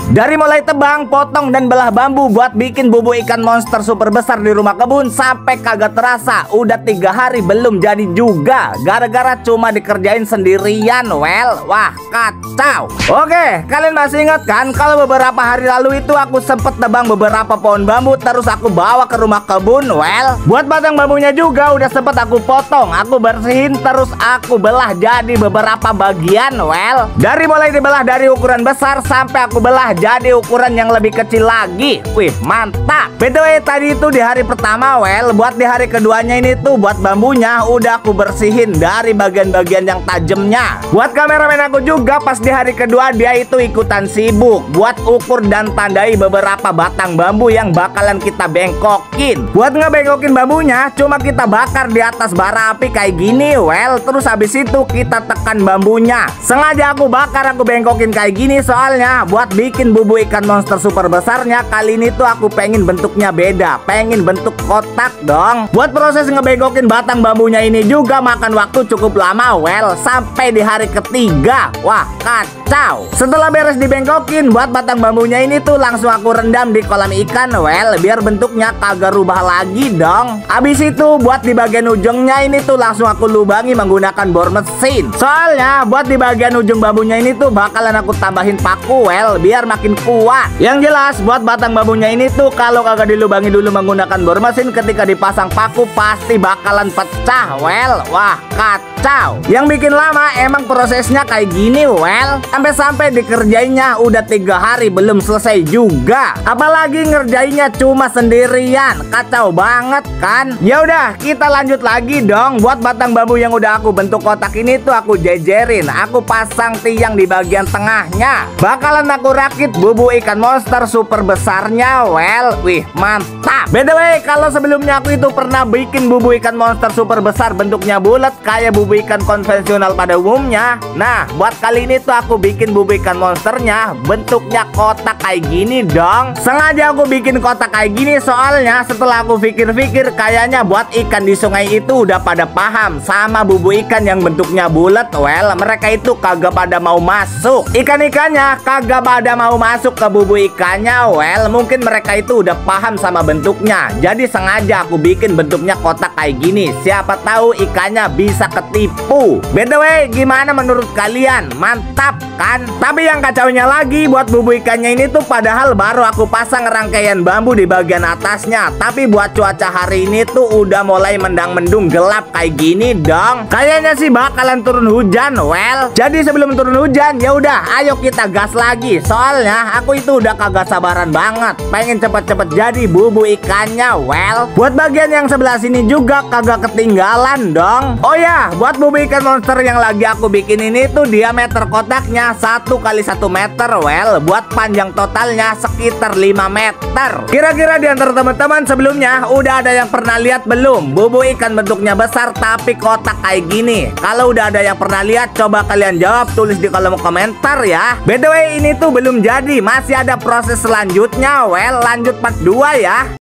Dari mulai tebang, potong, dan belah bambu buat bikin bubuk ikan monster super besar di rumah kebun, sampai kagak terasa udah 3 hari belum jadi juga, gara-gara cuma dikerjain sendirian. Wah kacau. Oke, kalian masih ingat kan kalau beberapa hari lalu itu aku sempet tebang beberapa pohon bambu, terus aku bawa ke rumah kebun. Buat batang bambunya juga udah sempet aku potong, aku bersihin, terus aku belah jadi beberapa bagian. Dari mulai dibelah dari ukuran besar sampai aku belah jadi ukuran yang lebih kecil lagi. Wih, mantap. BTW tadi itu di hari pertama. Buat di hari keduanya ini tuh buat bambunya udah aku bersihin dari bagian-bagian yang tajamnya. Buat kameramen aku juga pas di hari kedua dia itu ikutan sibuk buat ukur dan tandai beberapa batang bambu yang bakalan kita bengkokin. Buat ngebengkokin bambunya cuma kita bakar di atas bara api kayak gini. Terus habis itu kita tekan bambunya. Sengaja aku bakar, aku bengkokin kayak gini soalnya buat bikin bubuk ikan monster super besarnya kali ini tuh aku pengen bentuknya beda, pengen bentuk kotak dong. Buat proses ngebengkokin batang bambunya ini juga makan waktu cukup lama. Sampai di hari ketiga. Wah, kacau. Setelah beres dibengkokin, buat batang bambunya ini tuh langsung aku rendam di kolam ikan. Biar bentuknya kagak rubah lagi dong. Habis itu buat di bagian ujungnya ini tuh langsung aku lubangi menggunakan bor mesin. Soalnya buat di bagian ujung bambunya ini tuh bakalan aku tambahin paku biar makin kuat. Yang jelas buat batang bambunya ini tuh kalau kagak dilubangi dulu menggunakan bor mesin, ketika dipasang paku pasti bakalan pecah. Wah kacau. Yang bikin lama emang prosesnya kayak gini. Sampai dikerjainnya udah 3 hari belum selesai juga. Apalagi ngerjainnya cuma sendirian. Kacau banget kan? Ya udah, kita lanjut lagi dong. Buat batang bambu yang udah aku bentuk kotak ini tuh aku jejerin, aku pasang tiang di bagian tengahnya. Bakalan aku rakit bubuk ikan monster super besarnya. Wih, mantap. BTW kalau sebelumnya aku itu pernah bikin bubuk ikan monster super besar bentuknya bulat kayak bubuk ikan konvensional pada umumnya. Nah, buat kali ini tuh aku bikin bubuk ikan monsternya bentuknya kotak kayak gini dong. Sengaja aku bikin kotak kayak gini soalnya setelah aku pikir-pikir kayaknya buat ikan di sungai itu udah pada paham sama bubuk ikan yang bentuknya bulat. Mereka itu kagak pada mau masuk. Ikan-ikannya kagak pada mau masuk ke bubuk ikannya. Mungkin mereka itu udah paham sama bentuknya. Jadi sengaja aku bikin bentuknya kotak kayak gini. Siapa tahu ikannya bisa ketipu. BTW gimana menurut kalian? Mantap kan? Tapi yang kacaunya lagi buat bubuk ikannya ini tuh padahal baru aku pasang rangkaian bambu di bagian atasnya. Tapi buat cuaca hari ini tuh udah mulai mendang-mendung gelap kayak gini dong. Kayaknya sih bakalan turun hujan. Jadi sebelum turun hujan ya udah ayo kita gas lagi. Soalnya aku itu udah kagak sabaran banget pengen cepet-cepet jadi bubuk ikannya. Buat bagian yang sebelah sini juga kagak ketinggalan dong. Oh ya, buat bubuk ikan monster yang lagi aku bikin ini tuh diameter kotaknya 1 kali 1 meter. Buat panjang totalnya sekitar 5 meter. Kira-kira di antara teman-teman sebelumnya udah ada yang pernah lihat belum bubuk ikan bentuknya besar tapi kotak kayak gini? Kalau udah ada yang pernah lihat, coba kalian jawab, tulis di kolom komentar ya. BTW ini tuh belum jadi, masih ada proses selanjutnya. Lanjut part 2 ya.